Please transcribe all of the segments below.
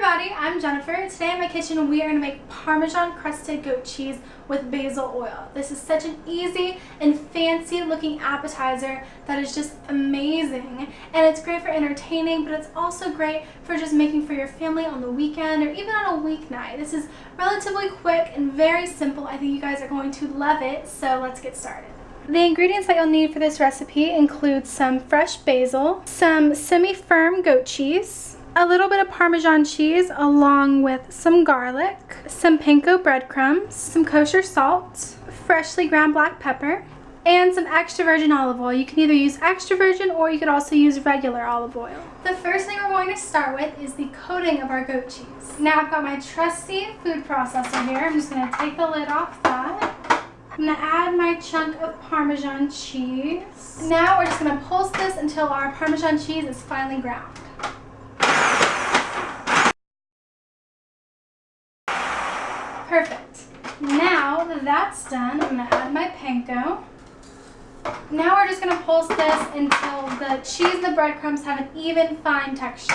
everybody, I'm Jennifer. Today in my kitchen we are going to make Parmesan Crusted Goat Cheese with Basil Oil. This is such an easy and fancy looking appetizer that is just amazing, and it's great for entertaining, but it's also great for just making for your family on the weekend or even on a weeknight. This is relatively quick and very simple. I think you guys are going to love it, so let's get started. The ingredients that you'll need for this recipe include some fresh basil, some semi-firm goat cheese, a little bit of Parmesan cheese along with some garlic, some panko breadcrumbs, some kosher salt, freshly ground black pepper, and some extra virgin olive oil. You can either use extra virgin or you could also use regular olive oil. The first thing we're going to start with is the coating of our goat cheese. Now I've got my trusty food processor here. I'm just going to take the lid off that. I'm going to add my chunk of Parmesan cheese. Now we're just going to pulse this until our Parmesan cheese is finely ground. Perfect. Now that that's done, I'm going to add my panko. Now we're just going to pulse this until the cheese and the breadcrumbs have an even fine texture.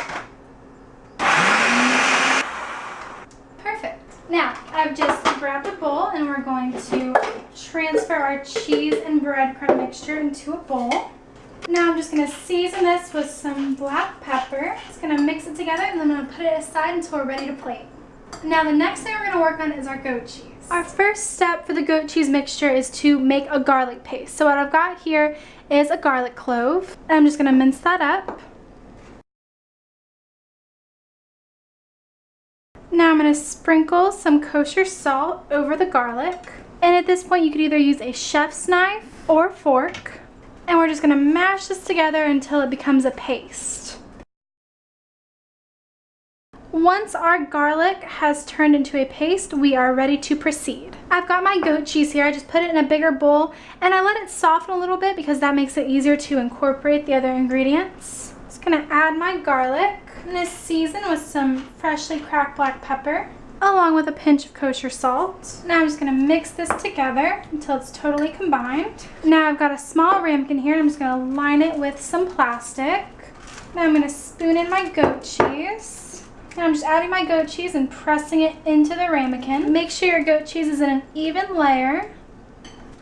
Perfect. Now I've just grabbed a bowl and we're going to transfer our cheese and breadcrumb mixture into a bowl. Now I'm just going to season this with some black pepper. Just going to mix it together and then I'm going to put it aside until we're ready to plate. Now the next thing we're going to work on is our goat cheese. Our first step for the goat cheese mixture is to make a garlic paste. So what I've got here is a garlic clove. And I'm just going to mince that up. Now I'm going to sprinkle some kosher salt over the garlic. And at this point you could either use a chef's knife or fork. And we're just going to mash this together until it becomes a paste. Once our garlic has turned into a paste, we are ready to proceed. I've got my goat cheese here. I just put it in a bigger bowl and I let it soften a little bit because that makes it easier to incorporate the other ingredients. Just going to add my garlic. I'm going to season with some freshly cracked black pepper along with a pinch of kosher salt. Now I'm just going to mix this together until it's totally combined. Now I've got a small ramekin here and I'm just going to line it with some plastic. Now I'm going to spoon in my goat cheese. Now I'm just adding my goat cheese and pressing it into the ramekin. Make sure your goat cheese is in an even layer.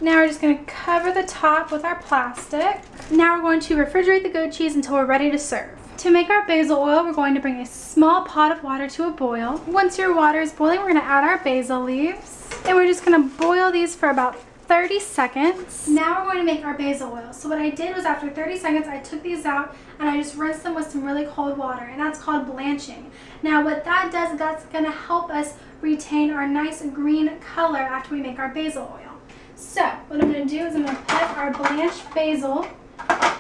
Now we're just going to cover the top with our plastic. Now we're going to refrigerate the goat cheese until we're ready to serve. To make our basil oil, we're going to bring a small pot of water to a boil. Once your water is boiling, we're going to add our basil leaves. And we're just going to boil these for about 30 seconds. Now we're going to make our basil oil. So what I did was after 30 seconds, I took these out and I just rinsed them with some really cold water, and that's called blanching. Now what that does is that's going to help us retain our nice green color after we make our basil oil. So what I'm going to do is I'm going to put our blanched basil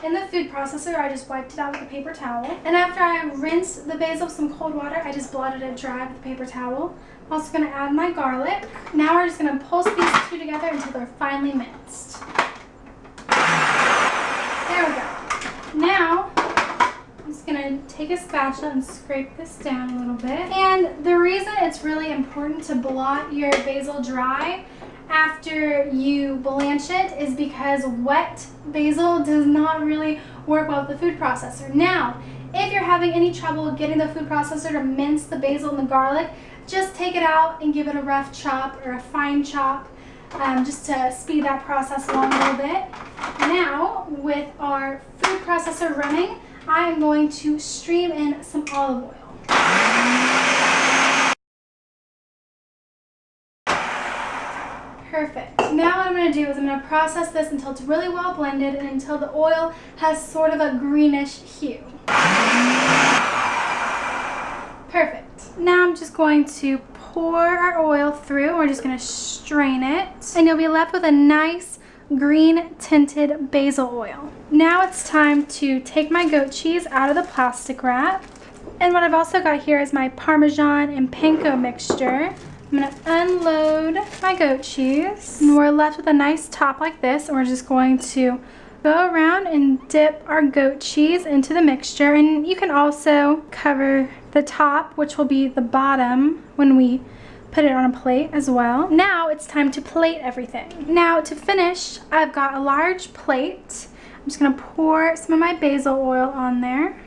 in the food processor. I just wiped it out with a paper towel. And after I rinsed the basil with some cold water, I just blotted it dry with a paper towel. I'm also going to add my garlic. Now we're just going to pulse these two together until they're finely minced. There we go. Now I'm just going to take a spatula and scrape this down a little bit. And the reason it's really important to blot your basil dry after you blanch it is because wet basil does not really work well with the food processor. Now, if you're having any trouble getting the food processor to mince the basil and the garlic, just take it out and give it a rough chop or a fine chop just to speed that process along a little bit. Now, with our food processor running, I am going to stream in some olive oil. Perfect. Now what I'm going to do is I'm going to process this until it's really well blended and until the oil has sort of a greenish hue. Perfect. Now I'm just going to pour our oil through and we're just going to strain it. And you'll be left with a nice green tinted basil oil. Now it's time to take my goat cheese out of the plastic wrap. And what I've also got here is my Parmesan and Panko mixture. I'm going to unload my goat cheese, and we're left with a nice top like this, and we're just going to go around and dip our goat cheese into the mixture. And you can also cover the top, which will be the bottom, when we put it on a plate as well. Now it's time to plate everything. Now to finish, I've got a large plate. I'm just going to pour some of my basil oil on there.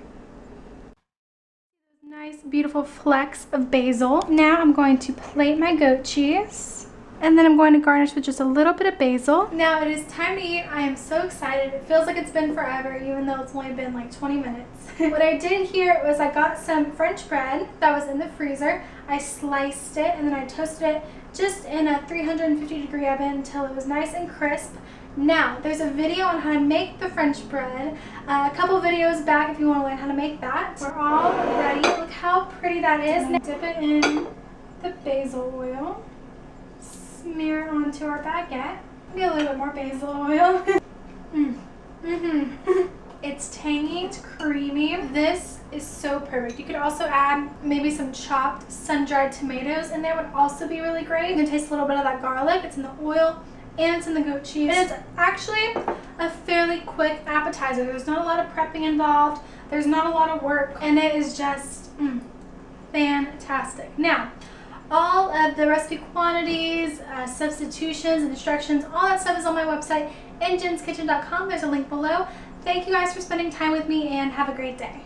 Nice, beautiful flecks of basil. Now I'm going to plate my goat cheese. And then I'm going to garnish with just a little bit of basil. Now it is time to eat. I am so excited. It feels like it's been forever, even though it's only been like 20 minutes. What I did here was I got some French bread that was in the freezer. I sliced it and then I toasted it just in a 350-degree oven until it was nice and crisp. Now, there's a video on how to make the French bread. A couple videos back if you want to learn how to make that. We're all ready. Look how pretty that is. Now, dip it in the basil oil. Smear it onto our baguette. Maybe a little bit more basil oil. It's tangy, it's creamy. This is so perfect. You could also add maybe some chopped sun-dried tomatoes and that would also be really great. You can taste a little bit of that garlic. It's in the oil and it's in the goat cheese. And it's actually a fairly quick appetizer. There's not a lot of prepping involved. There's not a lot of work. And it is just fantastic. Now, all of the recipe quantities, substitutions, instructions, all that stuff is on my website, injenskitchen.com. There's a link below. Thank you guys for spending time with me and have a great day.